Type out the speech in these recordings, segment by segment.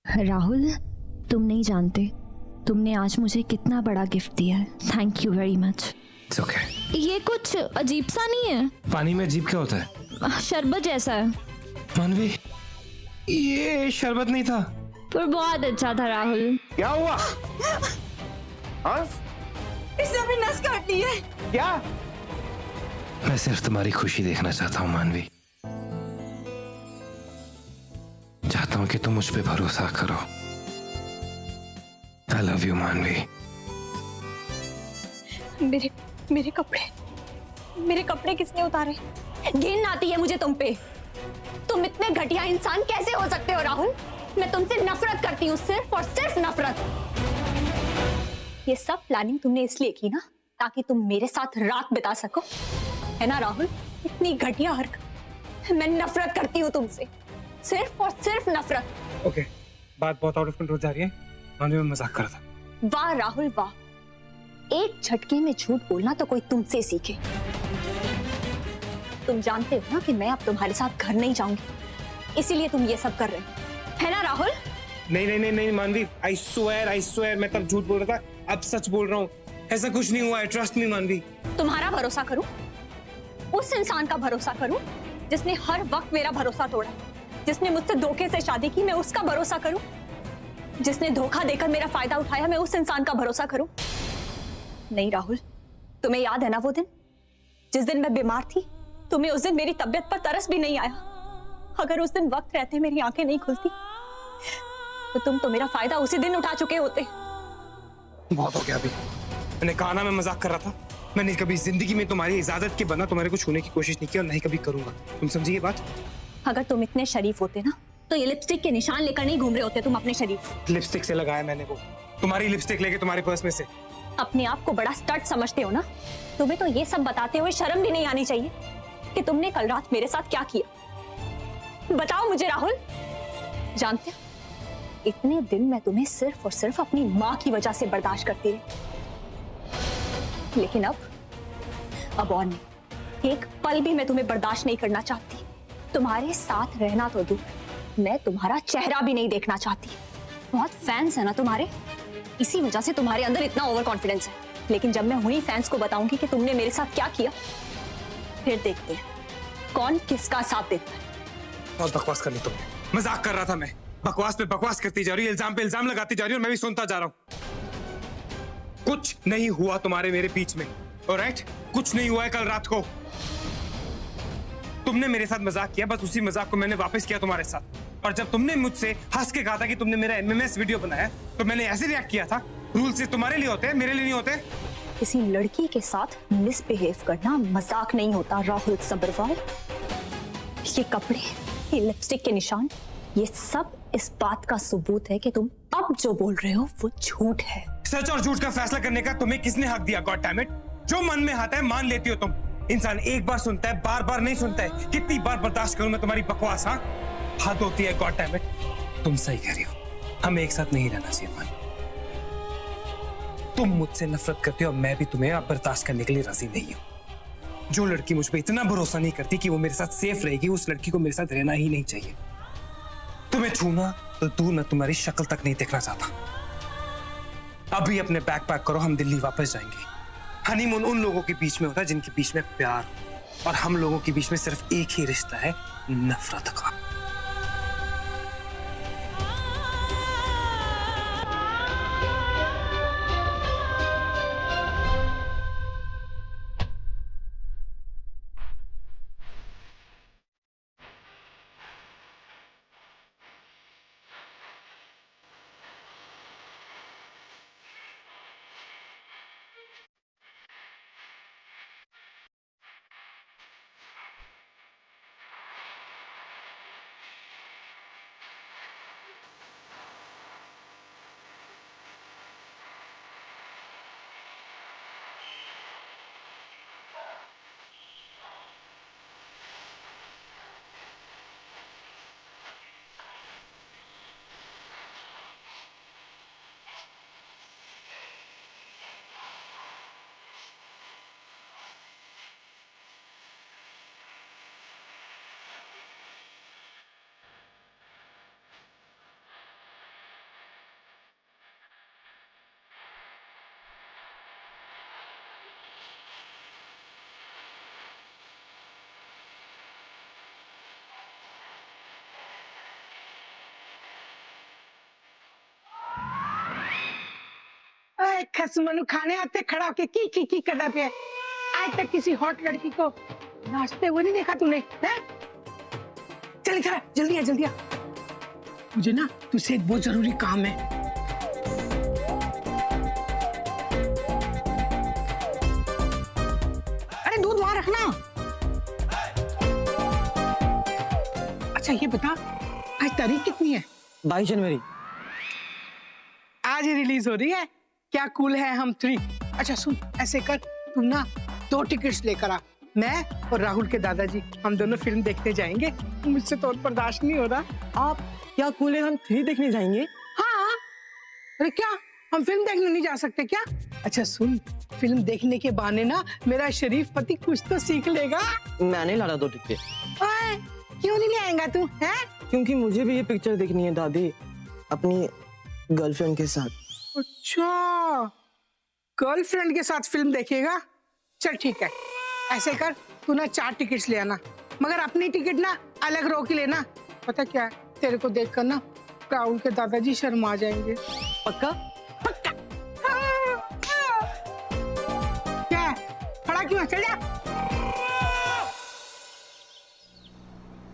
राहुल, तुम नहीं जानते तुमने आज मुझे कितना बड़ा गिफ्ट दिया है। Thank you very much. It's okay. ये कुछ अजीब सा नहीं है? पानी में अजीब क्या होता है? शरबत जैसा है। मानवी, ये शरबत नहीं था। पर बहुत अच्छा था राहुल। क्या हुआ? हाँ? इसने अपनी नस काट ली है। क्या? मैं सिर्फ तुम्हारी खुशी देखना चाहता हूँ मानवी। चाहता हूँ कि तुम मुझ पे भरोसा करो। आई लव यू मानवी। मेरे कपड़े किसने उतारे? घिन आती है मुझे तुम पे। तुम इतने घटिया इंसान कैसे हो सकते हो राहुल? मैं तुमसे नफरत करती हूँ, सिर्फ और सिर्फ नफरत। ये सब प्लानिंग तुमने इसलिए की ना, ताकि तुम मेरे साथ रात बिता सको, है ना राहुल? इतनी घटिया हरकत। मैं नफरत करती हूँ तुमसे, सिर्फ और सिर्फ नफरत। ओके, बात बहुत आउट ऑफ कंट्रोल जा रही है। मानवी, मैं मजाक कर रहा था। वाह राहुल वाह, एक झटके में झूठ बोलना तो कोई तुमसे सीखे। तुम जानते हो ना कि मैं अब तुम्हारे साथ घर नहीं जाऊंगी, इसीलिए तुम ये सब कर रहे हो, है ना राहुल? नहीं नहीं नहीं नहीं मानवी, आई स्वेयर मैं तब झूठ बोल रहा था, अब सच बोल रहा हूँ। ऐसा कुछ नहीं हुआ है, ट्रस्ट मी मानवी। तुम्हारा भरोसा करूं? उस इंसान का भरोसा करूं जिसने हर वक्त मेरा भरोसा तोड़ा, जिसने मुझसे धोखे से शादी की, मैं उसका भरोसा करूं? जिसने धोखा देकर मेरा फायदा उठाया, मैं उस इंसान का भरोसा करूं? नहीं राहुल, तुम्हें याद है ना वो दिन, जिस दिन मैं बीमार थी? तुम्हें उस दिन मेरी तबीयत पर तरस भी नहीं आया। अगर उस दिन वक्त रहते मेरी आंखें नहीं खुलती तो तुम तो मेरा फायदा उसी दिन उठा चुके होते। बहुत हो गया अभी। मैंने कहा ना मैं मजाक कर रहा था। मैंने कभी जिंदगी में तुम्हारी इजाजत के बना तुम्हारे को छूने की कोशिश नहीं की और नहीं कभी करूंगा। तुम समझी ये बात? अगर तुम इतने शरीफ होते ना, तो ये लिपस्टिक के निशान लेकर नहीं घूम रहे होते तुम अपने शरीर। लिपस्टिक से लगाया मैंने वो, तुम्हारी लिपस्टिक लेके तुम्हारे पर्स में से। अपने आप को बड़ा स्टड समझते हो ना? तुम्हें तो ये सब बताते हुए शर्म भी नहीं आनी चाहिए कि तुमने कल रात मेरे साथ क्या किया। बताओ मुझे राहुल। जानते हो, इतने दिन मैं तुम्हें सिर्फ और सिर्फ अपनी माँ की वजह से बर्दाश्त करती रही, लेकिन अब और नहीं। एक पल भी मैं तुम्हें बर्दाश्त नहीं करना चाहती। तुम्हारे साथ रहना तो दूर, मैं तुम्हारा चेहरा भी नहीं देखना चाहती। बहुत फैंस है ना तुम्हारे, इसी वजह से तुम्हारे अंदर इतना ओवर कॉन्फिडेंस है। लेकिन जब मैं उन्हीं फैंस को बताऊंगी कि तुमने मेरे साथ क्या किया, फिर देखते हैं कौन किसका साथ देता है। बहुत बकवास कर ली तुमने। मजाक कर रहा था मैं। बकवास पे बकवास करती जा रही, इल्जाम पे इल्जाम लगाती जा रही और मैं भी सुनता जा रहा हूं। कुछ नहीं हुआ तुम्हारे मेरे बीच में, ऑलराइट? कुछ नहीं हुआ है कल रात को। तुमने मेरे साथ मजाक किया, बस उसी मजाक को मैंने वापस किया तुम्हारे साथ। और जब तुमने मुझसे हंस के कहा था कि तुमने मेरा एमएमएस वीडियो बनाया, तो मैंने ऐसे रिएक्ट किया था। रूल से तुम्हारे लिए होते हैं, मेरे लिए नहीं होते। किसी लड़की के साथ मिसबिहेव करना मजाक नहीं होता राहुल सब्रवाल। ये कपड़े, ये लिपस्टिक के निशान, ये सब इस बात का सबूत है कि तुम अब जो बोल रहे हो वो झूठ है। सच और झूठ का फैसला करने का तुम्हें किसने हक दिया? गॉड डैम इट, जो मन में आता है मान लेती हो तुम। इंसान एक बार सुनता है, बार बार नहीं सुनता है। कितनी बार बर्दाश्त करूं मैं तुम्हारी बकवास? हाँ, हद होती है। गॉड डैम इट, तुम सही कह रही हो, हमें एक साथ नहीं रहना चाहिए। मान, तुम मुझसे नफरत करते हो और मैं भी तुम्हें अब बर्दाश्त करने के लिए राजी नहीं हूं। जो लड़की मुझ पर इतना भरोसा नहीं करती कि वो मेरे साथ सेफ रहेगी, उस लड़की को मेरे साथ रहना ही नहीं चाहिए। तुम्हें छूना तो दूर, मैं तुम्हारी शक्ल तक नहीं देखना चाहता। अभी अपने बैग पैक करो, हम दिल्ली वापस जाएंगे। हनीमून उन लोगों के बीच में होता है जिनके बीच में प्यार, और हम लोगों के बीच में सिर्फ एक ही रिश्ता है, नफरत का। खसमनु खाने आते खड़ा होके की करना पे आज तक किसी हॉट लड़की को नाचते हुए नहीं देखा तूने हैं? चल इधर आ, जल्दी आ मुझे ना तुझसे एक बहुत जरूरी काम है। अरे दूध वहां रखना। अच्छा ये बता आज तारीख कितनी है? 22 जनवरी। आज ही रिलीज हो रही है। क्या कूल है हम 3। अच्छा सुन ऐसे कर तुम ना 2 टिकट्स लेकर आ, मैं और राहुल के दादाजी हम दोनों फिल्म देखने जाएंगे। मुझसे तो और बर्दाश्त नहीं हो रहा। आप क्या कूल है, हम 3 देखने जाएंगे? हाँ अरे क्या हम फिल्म देखने नहीं जा सकते क्या? अच्छा सुन फिल्म देखने के बहाने ना मेरा शरीफ पति कुछ तो सीख लेगा। मैं नहीं ला रहा 2 टिकट। ओए, क्यों नहीं ले आएगा तू है? क्योंकि मुझे भी ये पिक्चर देखनी है दादी, अपनी गर्लफ्रेंड के साथ। अच्छा गर्लफ्रेंड के साथ फिल्म देखेगा? चल ठीक है ऐसे कर तू ना 4 टिकट्स ले आना, मगर अपनी टिकट ना अलग रो के लेना। पता क्या है तेरे को देखकर ना राहुल के दादाजी शर्मा जाएंगे। पक्का? पक्का। क्या है? खड़ा क्यों है? चल जा।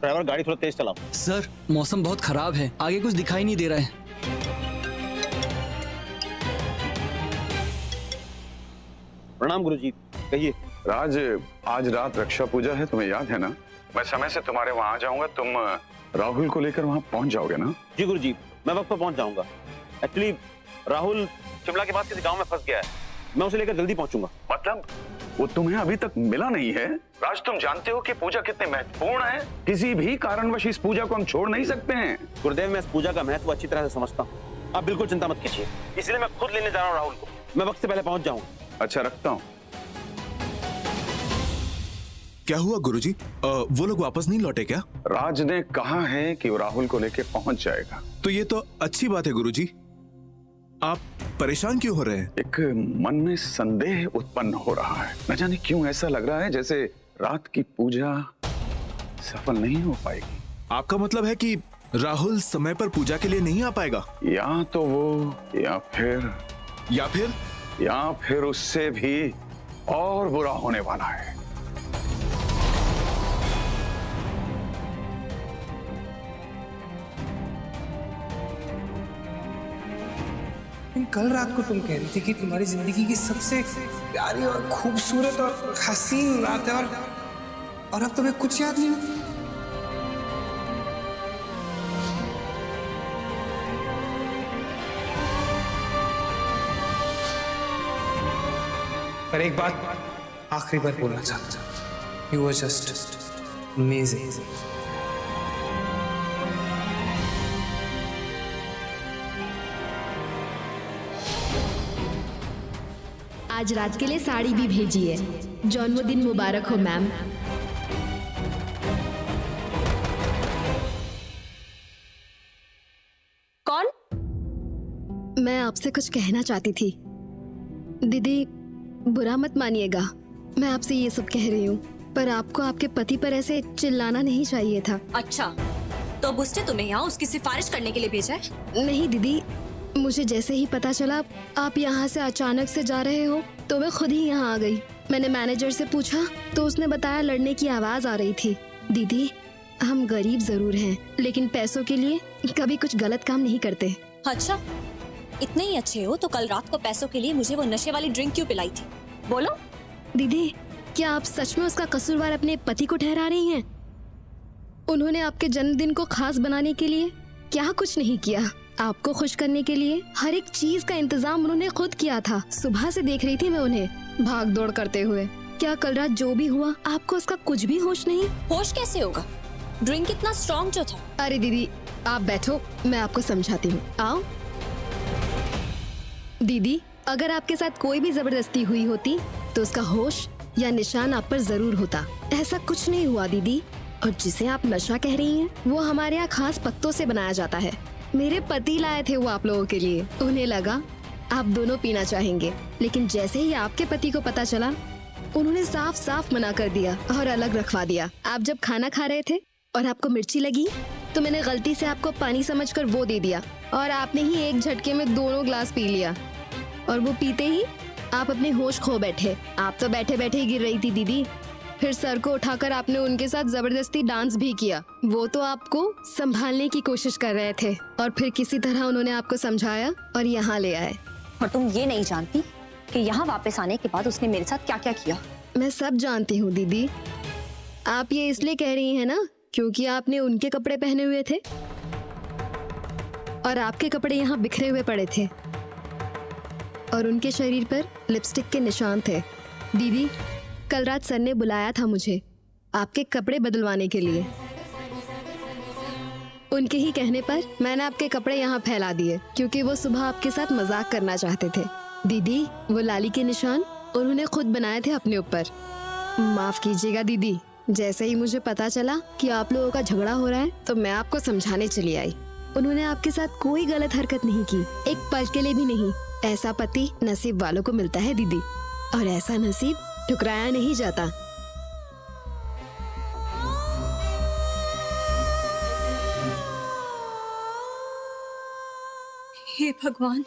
ड्राइवर गाड़ी थोड़ा तेज चलाओ। सर मौसम बहुत खराब है, आगे कुछ दिखाई नहीं दे रहा है। प्रणाम गुरुजी, कहिए। राज, आज रात रक्षा पूजा है, तुम्हें याद है ना? मैं समय से तुम्हारे वहां आ जाऊंगा, तुम राहुल को लेकर वहां पहुंच जाओगे ना? जी गुरुजी, मैं वक्त पर पहुंच जाऊंगा। एक्चुअली राहुल शिमला के पास किसी गांव में फंस गया है, मैं उसे लेकर जल्दी पहुंचूंगा। मतलब वो तुम्हें अभी तक मिला नहीं है? राज तुम जानते हो कि पूजा कितनी महत्वपूर्ण है, किसी भी कारणवश इस पूजा को हम छोड़ नहीं सकते हैं। गुरुदेव, मैं इस पूजा का महत्व अच्छी तरह से समझता हूँ, आप बिल्कुल चिंता मत कीजिए, इसलिए मैं खुद लेने जा रहा हूँ राहुल को। मैं वक्त से पहले पहुंच जाऊंगा। अच्छा रखता हूँ। क्या हुआ गुरुजी? वो लोग वापस नहीं लौटे क्या? राज ने कहा है कि वो राहुल को लेके पहुंच जाएगा। तो ये तो अच्छी बात है गुरुजी। आप परेशान क्यों हो रहे हैं? एक मन में संदेह उत्पन्न हो रहा है, न जाने क्यों ऐसा लग रहा है जैसे रात की पूजा सफल नहीं हो पाएगी। आपका मतलब है कि राहुल समय पर पूजा के लिए नहीं आ पाएगा? या तो वो या फिर उससे भी और बुरा होने वाला है। कल रात को तुम कह रही थी कि तुम्हारी जिंदगी की सबसे प्यारी और खूबसूरत और हसीन रात है, और अब तुम्हें कुछ याद नहीं है। पर एक बात आखिरी बार बोलना चाहता हूं, यू वर जस्ट अमेजिंग। आज रात के लिए साड़ी भी भेजी है। जन्मदिन मुबारक हो मैम। कौन? मैं आपसे कुछ कहना चाहती थी। दीदी बुरा मत मानिएगा, मैं आपसे ये सब कह रही हूँ, पर आपको आपके पति पर ऐसे चिल्लाना नहीं चाहिए था। अच्छा, तो अब उसने तुम्हें यहाँ उसकी सिफारिश करने के लिए भेजा है? नहीं दीदी, मुझे जैसे ही पता चला आप यहाँ से अचानक से जा रहे हो तो मैं खुद ही यहाँ आ गई। मैंने मैनेजर से पूछा तो उसने बताया लड़ने की आवाज आ रही थी। दीदी हम गरीब जरूर हैं, लेकिन पैसों के लिए कभी कुछ गलत काम नहीं करते। अच्छा, इतने ही अच्छे हो तो कल रात को पैसों के लिए मुझे वो नशे वाली ड्रिंक क्यों पिलाई थी? बोलो। दीदी क्या आप सच में उसका कसूरवार अपने पति को ठहरा रही हैं? उन्होंने आपके जन्मदिन को खास बनाने के लिए क्या कुछ नहीं किया। आपको खुश करने के लिए हर एक चीज का इंतजाम उन्होंने खुद किया था। सुबह से देख रही थी मैं उन्हें भाग दौड़ करते हुए। क्या कल रात जो भी हुआ आपको उसका कुछ भी होश नहीं? होश कैसे होगा? ड्रिंक इतना स्ट्रॉन्ग जो था। अरे दीदी आप बैठो, मैं आपको समझाती हूँ। आओ। दीदी अगर आपके साथ कोई भी जबरदस्ती हुई होती तो उसका होश या निशान आप पर जरूर होता। ऐसा कुछ नहीं हुआ दीदी। और जिसे आप नशा कह रही हैं वो हमारे यहाँ खास पत्तों से बनाया जाता है। मेरे पति लाए थे वो आप लोगों के लिए। उन्हें लगा आप दोनों पीना चाहेंगे, लेकिन जैसे ही आपके पति को पता चला उन्होंने साफ साफ मना कर दिया और अलग रखवा दिया। आप जब खाना खा रहे थे और आपको मिर्ची लगी तो मैंने गलती से आपको पानी समझकर वो दे दिया और आपने ही एक झटके में दोनों ग्लास पी लिया। और वो पीते ही आप अपने होश खो बैठे। आप तो बैठे बैठे ही गिर रही थी दीदी। फिर सर को उठाकर आपने उनके साथ जबरदस्ती डांस भी किया। वो तो आपको संभालने की कोशिश कर रहे थे और फिर किसी तरह उन्होंने आपको समझाया और यहाँ ले आए। और तुम ये नहीं जानती कि यहाँ वापस आने के बाद उसने मेरे साथ क्या क्या किया। मैं सब जानती हूँ दीदी। आप ये इसलिए कह रही हैं ना क्योंकि आपने उनके कपड़े पहने हुए थे और आपके कपड़े यहाँ बिखरे हुए पड़े थे और उनके शरीर पर लिपस्टिक के निशान थे। दीदी, कल रात सर ने बुलाया था मुझे आपके कपड़े बदलवाने के लिए। उनके ही कहने पर मैंने आपके कपड़े यहाँ फैला दिए क्योंकि वो सुबह आपके साथ मजाक करना चाहते थे। दीदी, वो लाली के निशान उन्होंने खुद बनाए थे अपने ऊपर। माफ कीजिएगा दीदी, जैसे ही मुझे पता चला कि आप लोगों का झगड़ा हो रहा है तो मैं आपको समझाने चली आई। उन्होंने आपके साथ कोई गलत हरकत नहीं की, एक पल के लिए भी नहीं। ऐसा पति नसीब वालों को मिलता है दीदी, और ऐसा नसीब ठुकराया नहीं जाता। हे भगवान,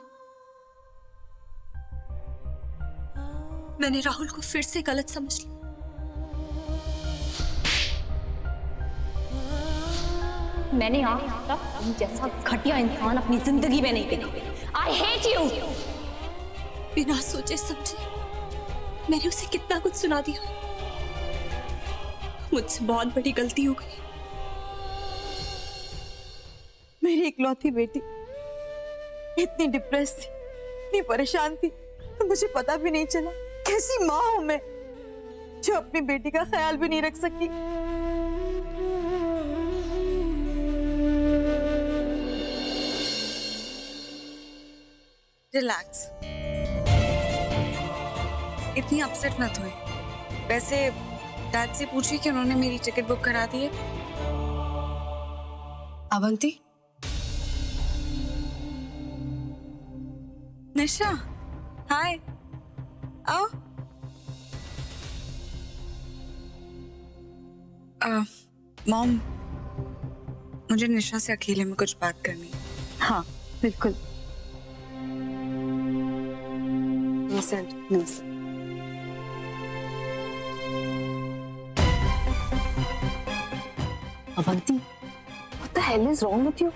मैंने राहुल को फिर से गलत समझ लिया। मैंने आज तक तुम जैसा घटिया इंसान अपनी जिंदगी में नहीं देखा। I hate you. बिना सोचे समझे मैंने उसे कितना कुछ सुना दिया। मुझसे बहुत बड़ी गलती हो गई। मेरी इकलौती बेटी इतनी डिप्रेस थी, इतनी परेशान थी, तो मुझे पता भी नहीं चला। कैसी माँ हूं मैं जो अपनी बेटी का ख्याल भी नहीं रख सकी। रिलैक्स, इतनी अपसेट मत होए। वैसे डैड से पूछिए कि उन्होंने मेरी टिकट बुक करा दी है। अवंती, निशा, हाय, आओ। मॉम, मुझे निशा से अकेले में कुछ बात करनी है। हाँ बिल्कुल। नमस्ते। Avanti, what the hell is wrong with you?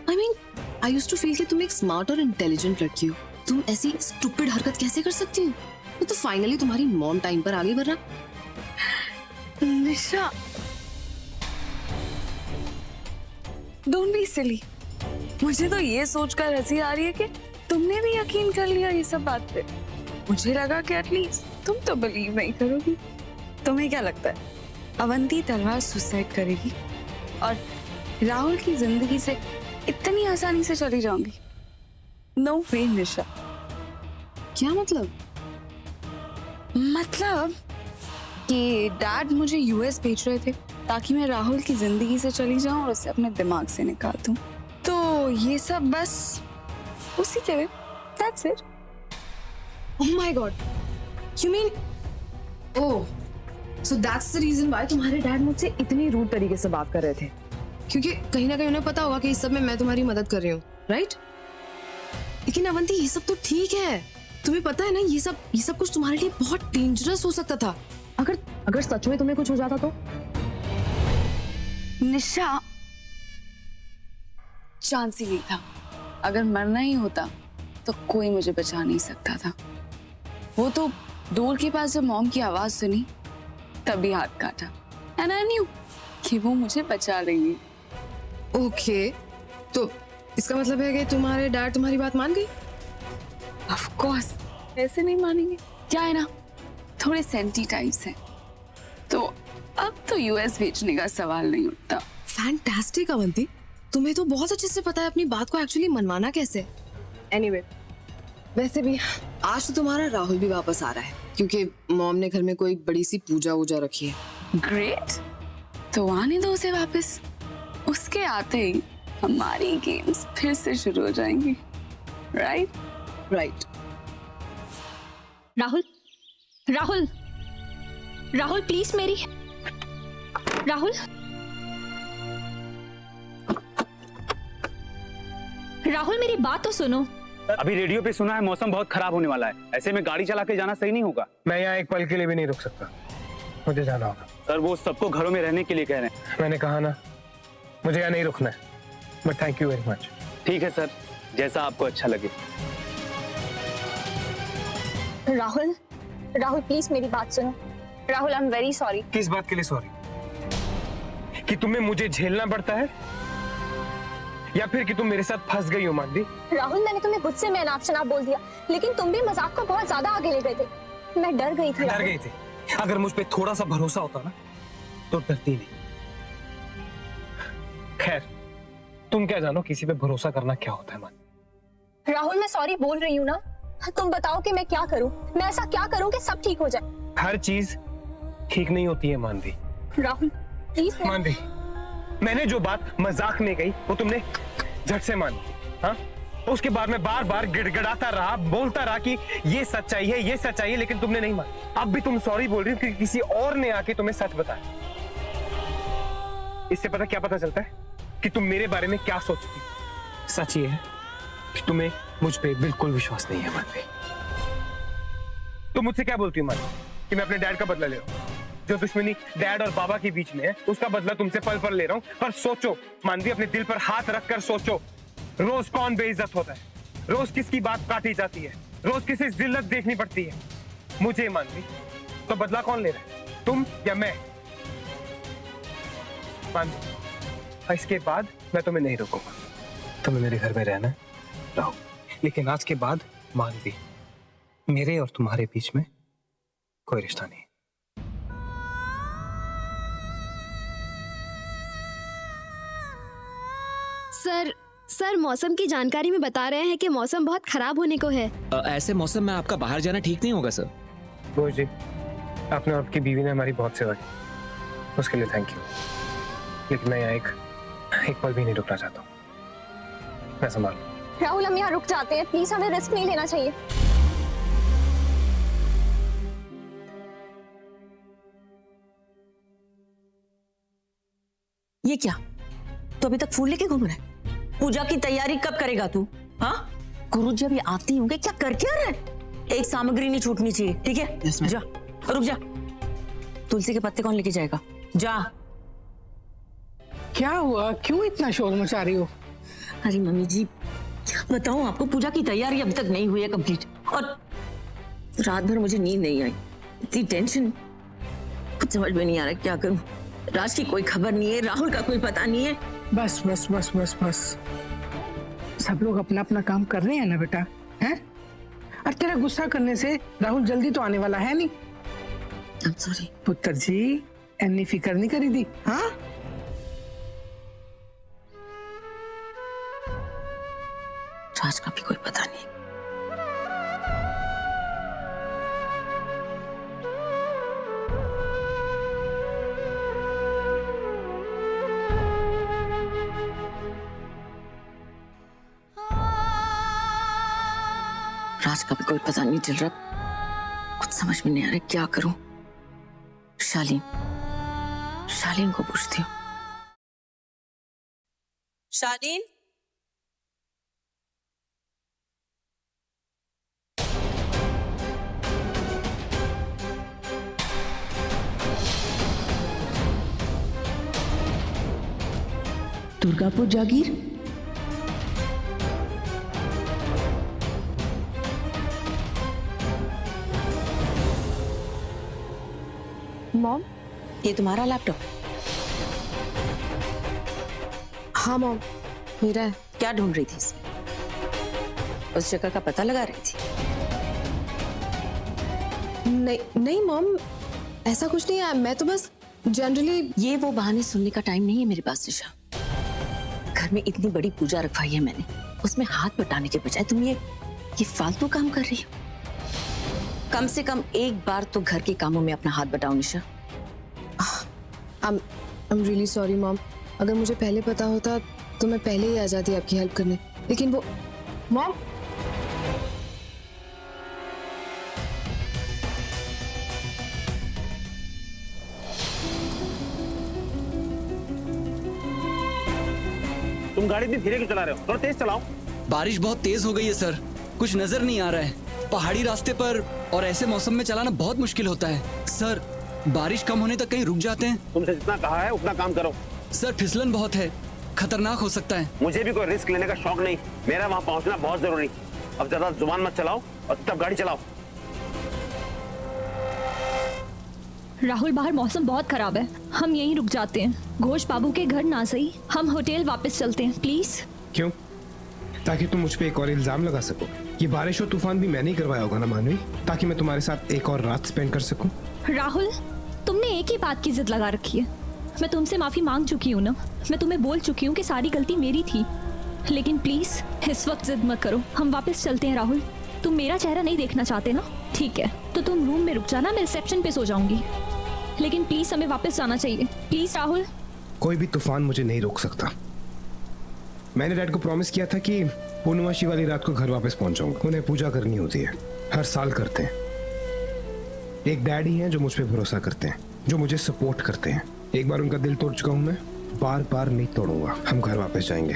I mean, I used to feel कि तुम एक स्मार्ट और इंटेलिजेंट लड़की हो। तुम ऐसी स्टूपिड हरकत कैसे कर सकती हो? वो तो फाइनली तुम्हारी मॉम टाइम पर आ गई। वरना निशा, डोंट बी सिली। मुझे तो ये सोचकर हंसी आ रही है कि तुमने भी यकीन कर लिया ये सब बात पे। मुझे लगा कि एटलीस्ट तुम तो बिलीव नहीं करोगी। तुम्हें क्या लगता है अवंती तलवार सुसाइड करेगी और राहुल की जिंदगी से इतनी आसानी से चली जाऊंगी? नो वे निशा। क्या मतलब? मतलब कि डैड मुझे यूएस भेज रहे थे ताकि मैं राहुल की जिंदगी से चली जाऊं और उसे अपने दिमाग से निकाल दूं। तो ये सब बस उसी के लिए। That's it. Oh my God. You mean? Oh, so that's the reason why तुम्हारे डैड मुझसे इतनी रूड तरीके से बात कर रहे थे, क्योंकि कहीं ना कहीं उन्हें पता होगा कि इस सब में मैं तुम्हारी मदद कर रही हूँ, राइट? लेकिन अवंती, ये सब तो ठीक है। तुम्हें पता है ना, ये सब कुछ तुम्हारे लिए बहुत डेंजरस हो सकता था। अगर सच में तुम्हें कुछ हो जाता तो? निशा, चांस ही नहीं था। अगर मरना ही होता तो कोई मुझे बचा नहीं सकता था। वो तो डोर के पास जब मॉम की आवाज सुनी तभी हाथ काटा। एंड आई न्यू कि वो मुझे बचा लेंगी। ओके, तो इसका मतलब है कि तुम्हारे डैड तुम्हारी बात मान गई? ऑफ कोर्स, ऐसे नहीं मानेंगे। क्या है ना, थोड़े सेंटी टाइप्स हैं, तो अब तो यूएस भेजने का सवाल नहीं उठता। फैंटास्टिक अवंती, तुम्हें तो बहुत अच्छे से पता है अपनी बात को एक्चुअली मनवाना कैसे। एनीवे, वैसे भी आज तो तुम्हारा राहुल भी वापस आ रहा है क्योंकि मॉम ने घर में कोई बड़ी सी पूजा वूजा रखी है। ग्रेट, तो आने दो उसे वापस। उसके आते ही हमारी गेम्स फिर से शुरू हो जाएंगी। Right? Right. Rahul, Rahul, Rahul please मेरी, राहुल, राहुल मेरी बात तो सुनो। अभी रेडियो पे सुना है मौसम बहुत खराब होने वाला है, ऐसे में गाड़ी चला के जाना सही नहीं होगा। मैं यहाँ एक पल के लिए भी नहीं रुक सकता, मुझे जाना होगा। सर वो सबको घरों में रहने के लिए कह रहे हैं। मैंने कहा ना, मुझे यहाँ नहीं रुकना है, but thank you very much. ठीक है सर, जैसा आपको अच्छा लगे। राहुल, राहुल प्लीज मेरी बात सुनो। Rahul I am very sorry. किस बात के लिए सॉरी? कि तुम्हें मुझे झेलना पड़ता है या फिर कि तुम मेरे साथ फंस गई हो मानवी? राहुल मैंने तुम्हें गुस्से में अनाप शनाप बोल दिया, लेकिन तुम भी मजाक को बहुत ज्यादा आगे ले गए थे। मैं डर गई थी। डर गई थी? अगर मुझ पे थोड़ा सा भरोसा होता ना तो डरती नहीं। खैर, तुम क्या जानो किसी पे भरोसा करना क्या होता है मान। राहुल मैं सॉरी बोल रही हूँ ना, तुम बताओ कि मैं क्या करूँ, मैं ऐसा क्या करूँ कि सब ठीक हो जाए? हर चीज ठीक नहीं होती है मानवी। राहुल प्लीज। मानवी, मैंने जो बात मजाक में कही वो तुमने झट से मान ली। हाँ, उसके बाद मैं बार बार गिड़गिड़ाता रहा, बोलता रहा कि ये सच्चाई है, ये सच्चाई है, लेकिन तुमने नहीं मानी। अब भी तुम सॉरी बोल रही हो कि किसी और ने आके तुम्हें सच बताया। इससे पता क्या पता चलता है कि तुम मेरे बारे में क्या सोचती। सच ये है कि तुम्हें मुझ पे बिल्कुल विश्वास नहीं है मानवी। तुम मुझसे क्या बोलती हो मानवी? कि मैं अपने डैड का बदला ले रहा हूँ। जो दुश्मनी डैड और बाबा के बीच में है उसका बदला तुमसे पल पल ले रहा हूँ। पर सोचो मानवी, अपने दिल पर हाथ रखकर सोचो, रोज कौन बेइज्जत होता है, रोज किसकी बात काटी जाती है, रोज किसी जिल्लत देखनी पड़ती है। मुझे मानवी, तो बदला कौन ले रहा है, तुम या मैं? मानवी, इसके बाद मैं तुम्हें नहीं रोकूंगा। तुम्हें मेरे घर में रहना है, रहो, लेकिन आज के बाद मानवी, मेरे और तुम्हारे बीच में कोई रिश्ता नहीं। सर मौसम की जानकारी में बता रहे हैं कि मौसम बहुत खराब होने को है। ऐसे मौसम में आपका बाहर जाना ठीक नहीं होगा सर। बोझ जी, आपने और आपकी बीवी ने हमारी बहुत सेवा की, उसके लिए थैंक यू। लेकिन मैं यहाँ एक पल भी नहीं रुकना चाहता हूँ। मैं संभाल। राहुल हम यहाँ रुक जाते हैं, प्लीज हमें रिस्क नहीं लेना चाहिए। ये क्या, तो अभी तक फूल लेके घूम रहा है? पूजा की तैयारी कब करेगा तू? हाँ, गुरु जी अभी आते ही होंगे, क्या कर क्या रहा है? एक सामग्री नहीं छूटनी चाहिए, ठीक है? जा, रुक जा। तुलसी के पत्ते कौन लेके जाएगा? जा। क्या हुआ, क्यों इतना शोर मचा रही हो? अरे मम्मी जी, क्या बताऊं आपको, पूजा की तैयारी अभी तक नहीं हुई है कंप्लीट, और रात भर मुझे नींद नहीं आई, इतनी टेंशन, कुछ समझ में नहीं आ रहा क्या करूं। राज की कोई खबर नहीं है, राहुल का कोई पता नहीं है। बस बस बस बस बस, सब लोग अपना अपना काम कर रहे हैं ना बेटा, हैं? और तेरा गुस्सा करने से राहुल जल्दी तो आने वाला है नहीं। I'm sorry। पुत्र जी, इतनी फिक्र नहीं करी थी। हाँ, राज का भी कोई पता नहीं। राज का भी कोई पता नहीं चल रहा, कुछ समझ में नहीं आ रहा क्या करूं। शालीन को पूछती हूँ। शालीन, दुर्गापुर जागीर। मॉम, ये तुम्हारा लैपटॉप? हाँ मॉम, मेरा है। क्या ढूंढ रही थी इसमें? उस जगह का पता लगा रही थी? नहीं मॉम, ऐसा कुछ नहीं है, मैं तो बस जनरली। ये वो बहाने सुनने का टाइम नहीं है मेरे पास निशा। घर में इतनी बड़ी पूजा रखवाई है मैंने, उसमें हाथ बटाने के बजाय तुम ये फालतू काम कर रही हो। कम से कम एक बार तो घर के कामों में अपना हाथ बटाओ निशा। I'm really sorry मॉम, अगर मुझे पहले पता होता तो मैं पहले ही आ जाती आपकी हेल्प करने, लेकिन वो। मॉम, तुम गाड़ी इतनी धीरे क्यों चला रहे हो? थोड़ा तेज चलाओ। बारिश बहुत तेज हो गई है सर। कुछ नजर नहीं आ रहा है। पहाड़ी रास्ते पर और ऐसे मौसम में चलाना बहुत मुश्किल होता है। सर, बारिश कम होने तक कहीं रुक जाते हैं। तुमसे जितना कहा है उतना काम करो। सर, फिसलन बहुत है, खतरनाक हो सकता है। मुझे भी कोई रिस्क लेने का शौक नहीं, मेरा वहां पहुंचना बहुत जरूरी। अब ज्यादा जुबान मत चलाओ और तब गाड़ी चलाओ। राहुल, बाहर मौसम बहुत खराब है, हम यहीं रुक जाते हैं। घोष बाबू के घर ना सही, हम होटल वापस चलते हैं प्लीज। क्यों? ताकि तुम मुझ पे एक और इल्जाम लगा सको। ये बारिश और तूफान भी मैंने ही करवाया होगा ना मानवी, ताकि मैं तुम्हारे साथ एक और रात स्पेंड कर सकूं। राहुल, तुमने एक ही बात की जिद लगा रखी है। मैं तुमसे माफी मांग चुकी हूँ ना, मैं तुम्हें बोल चुकी हूँ कि सारी गलती मेरी थी, लेकिन प्लीज इस वक्त जिद मत करो, हम वापस चलते हैं। राहुल, तुम मेरा चेहरा नहीं देखना चाहते ना? ठीक है, तो तुम रूम में रुक जाना, मैं रिसेप्शन पे सो जाऊंगी, लेकिन प्लीज हमें वापस जाना चाहिए। प्लीज राहुल। कोई भी तूफान मुझे नहीं रोक सकता। मैंने डैड को प्रॉमिस किया था कि पूर्णिमाशी वाली रात को घर वापस पहुंच जाऊंगा। उन्हें पूजा करनी होती है, हर साल करते हैं। एक डैड ही हैं जो मुझ पे भरोसा करते हैं, जो मुझे सपोर्ट करते हैं। एक बार उनका दिल तोड़ चुका हूं मैं, बार बार नहीं तोड़ूंगा। हम घर वापस जाएंगे।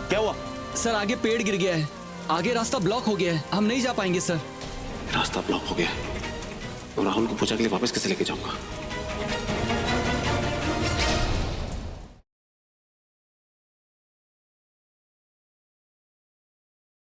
क्या हुआ? सर, आगे पेड़ गिर गया है, आगे रास्ता ब्लॉक हो गया है, हम नहीं जा पाएंगे सर। रास्ता ब्लॉक हो गया, तो राहुल को पूजा के लिए वापस कैसे लेके जाऊंगा?